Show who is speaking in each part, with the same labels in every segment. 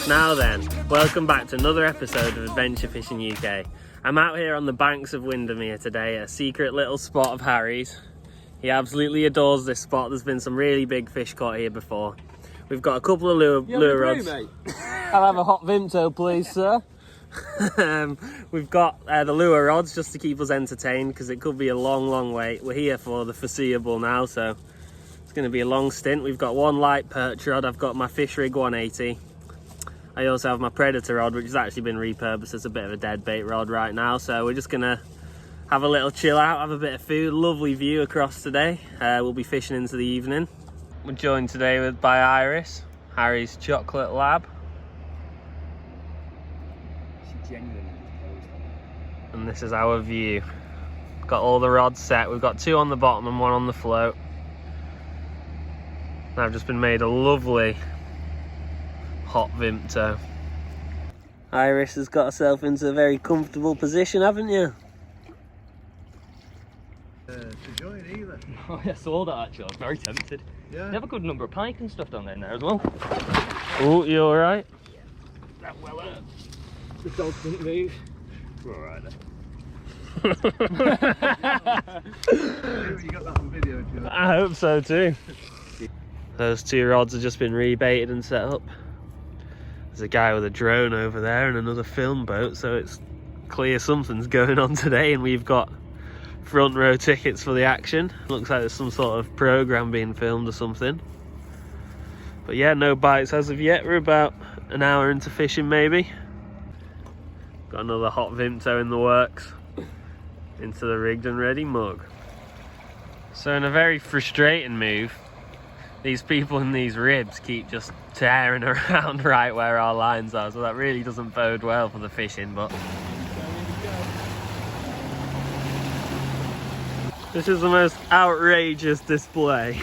Speaker 1: Now then, welcome back to another episode of Adventure Fishing UK. I'm out here on the banks of Windermere today, a secret little spot of Harry's. He absolutely adores this spot. There's been some really big fish caught here before. We've got a couple of lure rods.
Speaker 2: Mate?
Speaker 1: I'll have a hot Vimto, please, sir. We've got the lure rods just to keep us entertained because it could be a long wait. We're here for the foreseeable now, so it's going to be a long stint. We've got one light perch rod. I've got my Fish Rig 180. I also have my Predator rod, which has actually been repurposed as a bit of a dead bait rod right now. So we're just going to have a little chill out, have a bit of food. Lovely view across today. We'll be fishing into the evening. We're joined today by Iris, Harry's chocolate lab. And this is our view. Got all the rods set. We've got two on the bottom and one on the float. And I've just been made a lovely hot Vimto. Iris has got herself into a very comfortable position, haven't you?
Speaker 3: To join either.
Speaker 2: Oh, yeah, I saw that actually. I was very tempted.
Speaker 3: Yeah.
Speaker 2: They have a good number of pike and stuff down there now as well.
Speaker 1: Oh, you alright?
Speaker 2: Yeah. Well, the dogs didn't move. We're alright then.
Speaker 3: You got that on video, Joe.
Speaker 1: I hope so too. Those two rods have just been rebaited and set up. There's a guy with a drone over there and another film boat, so it's clear something's going on today, and we've got front row tickets for the action. Looks like there's some sort of program being filmed or something. But yeah, no bites as of yet. We're about an hour into fishing maybe. Got another hot Vimto in the works. Into the rigged and ready mug. So in a very frustrating move, these people in these ribs keep just tearing around right where our lines are, so that really doesn't bode well for the fishing. But this is the most outrageous display.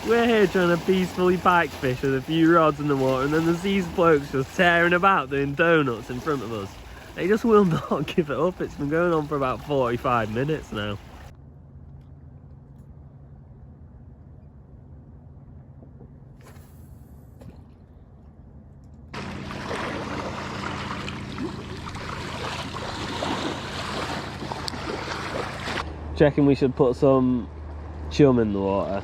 Speaker 1: We're here trying to peacefully pike fish with a few rods in the water, and then there's these blokes just tearing about doing donuts in front of us. They just will not give it up. It's been going on for about 45 minutes now. Checking we should put some chum in the water.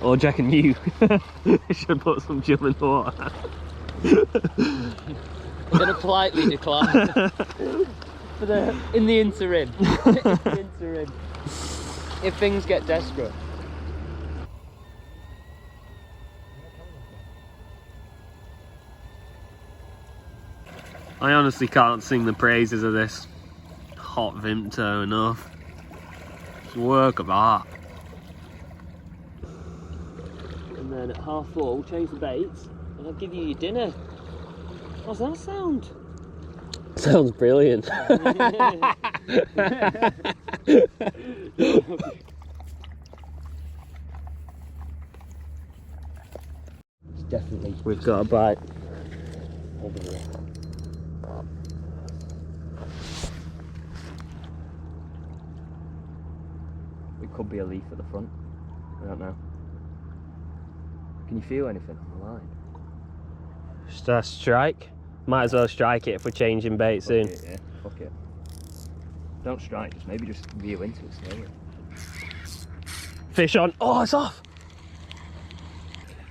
Speaker 1: Or checking you should put some chum in the water.
Speaker 2: I'm going to politely decline. In the interim. If things get desperate.
Speaker 1: I honestly can't sing the praises of this hot Vimto enough. It's a work of art. And then at 4:30 we'll change the baits and I'll give you your dinner. How's that sound? Sounds brilliant.
Speaker 2: Definitely.
Speaker 1: We've got a bite. Over here.
Speaker 2: It could be a leaf at the front. I don't know. Can you feel anything on the line?
Speaker 1: Just a strike. Might as well strike it if we're changing bait soon.
Speaker 2: Fuck it, yeah. Fuck it. Don't strike, just maybe just view into it slowly.
Speaker 1: Fish on. Oh, it's off!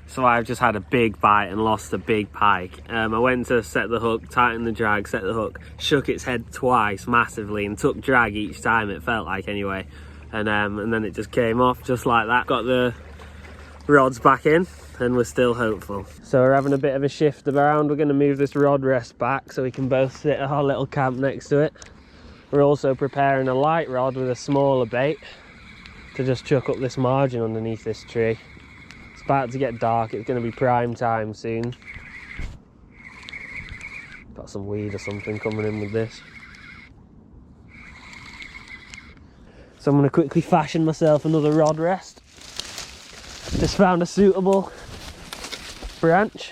Speaker 1: So I've just had a big bite and lost a big pike. I went to set the hook, tighten the drag, set the hook, shook its head twice massively and took drag each time, it felt like anyway. And then it just came off just like that. Got the rods back in and we're still hopeful. So we're having a bit of a shift around. We're going to move this rod rest back so we can both sit at our little camp next to it. We're also preparing a light rod with a smaller bait to just chuck up this margin underneath this tree. It's about to get dark. It's going to be prime time soon. Got some weed or something coming in with this. So I'm going to quickly fashion myself another rod rest. Just found a suitable branch.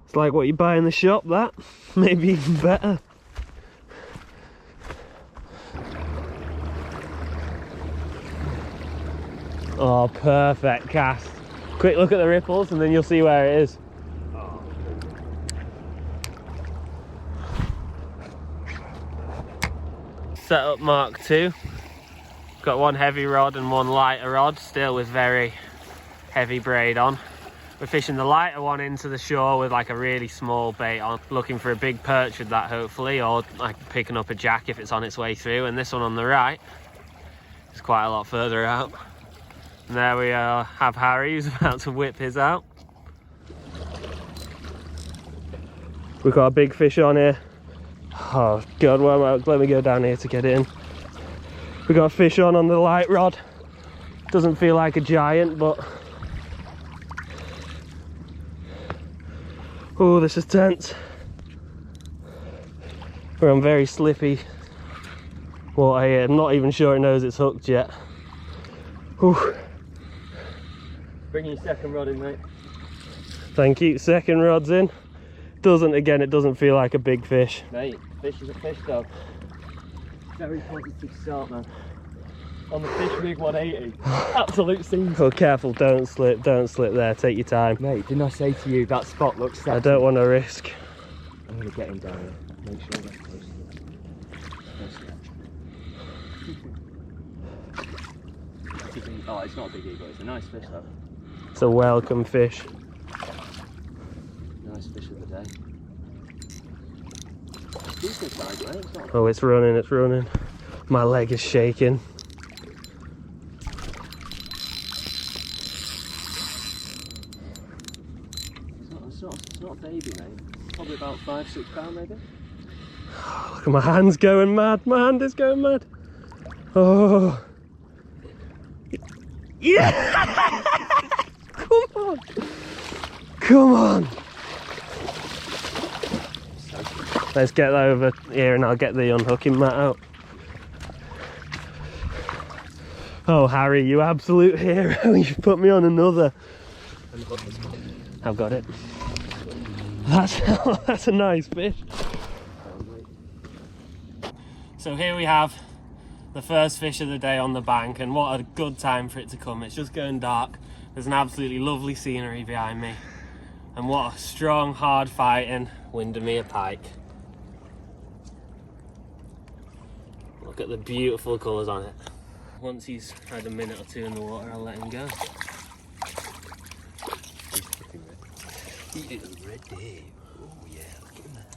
Speaker 1: It's like what you buy in the shop, that. Maybe even better. Oh, perfect cast. Quick look at the ripples and then you'll see where it is. Setup Mark II. Got one heavy rod and one lighter rod, still with very heavy braid on. We're fishing the lighter one into the shore with like a really small bait on, looking for a big perch with that hopefully, or like picking up a jack if it's on its way through. And this one on the right is quite a lot further out. And there we have Harry, who's about to whip his out. We've got a big fish on here. Oh God, let me go down here to get it in. We've got a fish on the light rod. Doesn't feel like a giant, but oh, this is tense. We're on very slippy water here. I'm not even sure it knows it's hooked yet. Whew.
Speaker 2: Bring your second rod in, mate.
Speaker 1: Thank you. Second rod's in. It doesn't feel like a big fish.
Speaker 2: Mate, fish is a fish though. Very positive start, man. On the Fish Rig 180. Absolute scene.
Speaker 1: Oh, careful, don't slip there, take your time.
Speaker 2: Mate, didn't I say to you that spot looks sexy?
Speaker 1: I don't want to risk.
Speaker 2: I'm going to get him down here. Make sure that's close to it. Oh, it's not a big eagle, it's a nice fish though.
Speaker 1: It's a welcome fish.
Speaker 2: Nice fish of the day. Decent size, mate. It's not...
Speaker 1: Oh, it's running. My leg is shaking.
Speaker 2: It's not a baby, mate. Probably about 5-6 pound, maybe.
Speaker 1: Look at my hands going mad. My hand is going mad. Oh. Yeah! Come on. Let's get over here and I'll get the unhooking mat out. Oh, Harry, you absolute hero. You've put me on another. I've got it. That's a nice fish. So here we have the first fish of the day on the bank, and what a good time for it to come. It's just going dark. There's an absolutely lovely scenery behind me. And what a strong, hard fighting Windermere pike. Look at the beautiful colours on it. Once he's had a minute or two in the water, I'll let him go. He is ready. Oh yeah, look at that.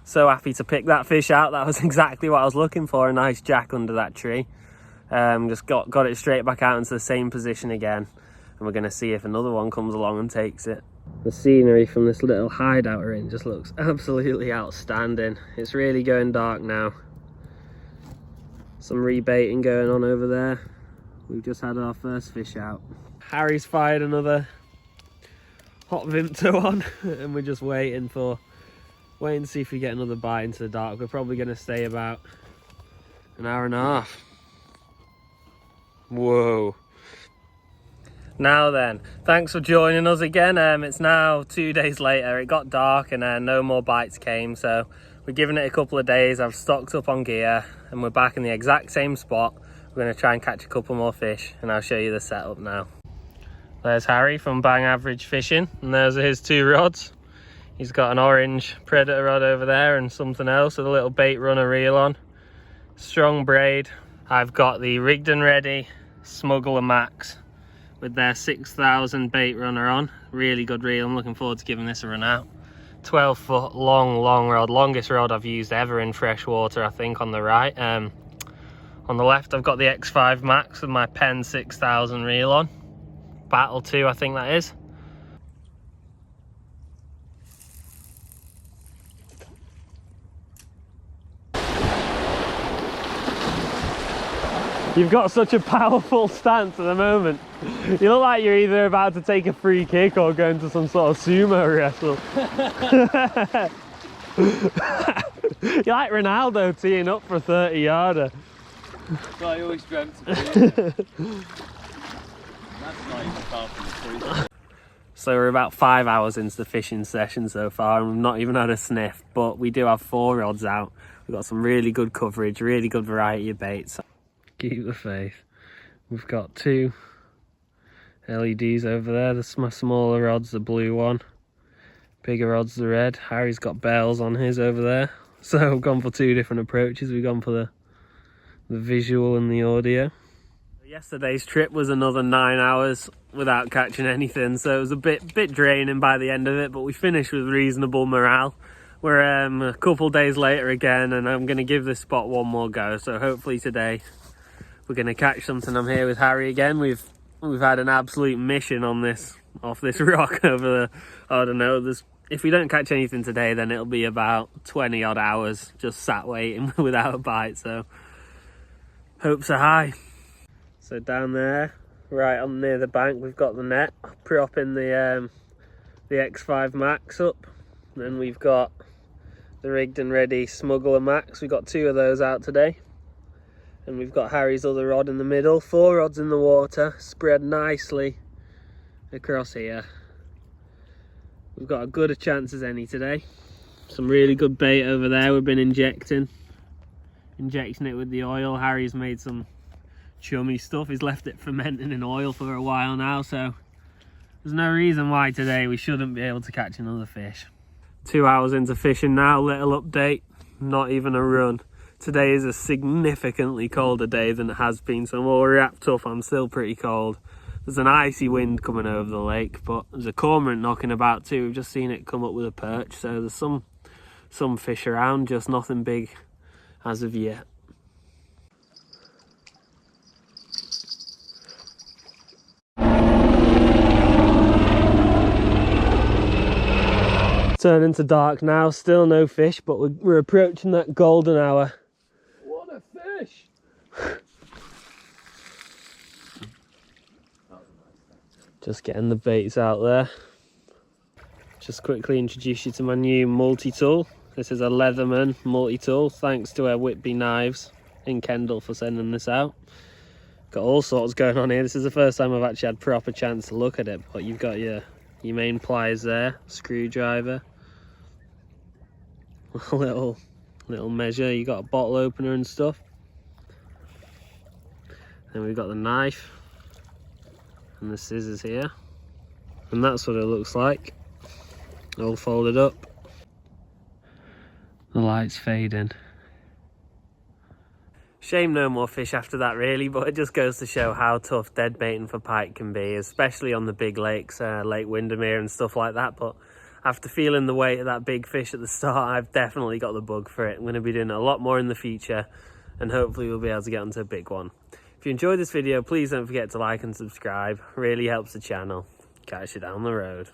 Speaker 1: So happy to pick that fish out. That was exactly what I was looking for, a nice jack under that tree. Just got it straight back out into the same position again, and we're going to see if another one comes along and takes it. The scenery from this little hideout we're in just looks absolutely outstanding. It's really going dark now. Some rebaiting going on over there. We've just had our first fish out. Harry's fired another hot Vimto on and we're just waiting to see if we get another bite into the dark. We're probably going to stay about an hour and a half. Whoa. Now then, thanks for joining us again. It's now 2 days later. It got dark and no more bites came, so we're giving it a couple of days. I've stocked up on gear and we're back in the exact same spot. We're going to try and catch a couple more fish and I'll show you the setup now. There's Harry from Bang Average Fishing, and there's his 2 rods. He's got an orange Predator rod over there and something else with a little bait runner reel on. Strong braid. I've got the Rigged and Ready Smuggler Max with their 6,000 bait runner on. Really good reel. I'm looking forward to giving this a run out. 12 foot long rod, longest rod I've used ever in fresh water, I think, on the right. On the left I've got the X5 Max with my Penn 6000 reel on. Battle 2, I think that is. You've got such a powerful stance at the moment. You look like you're either about to take a free kick or go into some sort of sumo wrestle. You're like Ronaldo teeing up for a 30-yarder.
Speaker 2: Well, I always dreamt of it. far from the cruise.
Speaker 1: So we're about 5 hours into the fishing session so far, and we've not even had a sniff, but we do have 4 rods out. We've got some really good coverage, really good variety of baits. Keep the faith. We've got 2 LEDs over there. The smaller rod's the blue one, bigger rod's the red. Harry's got bells on his over there. So we've gone for 2 different approaches. We've gone for the visual and the audio. Yesterday's trip was another 9 hours without catching anything, so it was a bit draining by the end of it, but we finished with reasonable morale. We're a couple days later again, and I'm going to give this spot one more go, so hopefully today we're going to catch something. I'm here with Harry again. We've had an absolute mission on this, off this rock over the, I don't know, if we don't catch anything today, then it'll be about 20 odd hours just sat waiting without a bite, so hopes are high. So down there, right on near the bank, we've got the net, propping the X5 Max up. Then we've got the rigged and ready Smuggler Max. We've got 2 of those out today. And we've got Harry's other rod in the middle. 4 rods in the water, spread nicely across here. We've got as good a chance as any today. Some really good bait over there we've been injecting it with the oil. Harry's made some chummy stuff. He's left it fermenting in oil for a while now, so there's no reason why today we shouldn't be able to catch another fish. 2 hours into fishing now, little update, not even a run. Today is a significantly colder day than it has been, so I'm all wrapped up. I'm still pretty cold. There's an icy wind coming over the lake, but there's a cormorant knocking about too. We've just seen it come up with a perch, so there's some fish around, just nothing big as of yet. Turning to dark now, still no fish, but we're approaching that golden hour.
Speaker 2: What a fish!
Speaker 1: Just getting the baits out there. Just quickly introduce you to my new multi-tool. This is a Leatherman multi-tool, thanks to our Whitby Knives in Kendal for sending this out. Got all sorts going on here. This is the first time I've actually had proper chance to look at it, but you've got your main pliers there, screwdriver, a little measure, you got a bottle opener and stuff. Then we've got the knife and the scissors here, and that's what it looks like, all folded up. The light's fading. Shame no more fish after that really, but it just goes to show how tough dead baiting for pike can be, especially on the big lakes, Lake Windermere and stuff like that. But after feeling the weight of that big fish at the start, I've definitely got the bug for it. I'm going to be doing it a lot more in the future, and hopefully we'll be able to get onto a big one. If you enjoyed this video, please don't forget to like and subscribe. Really helps the channel. Catch you down the road.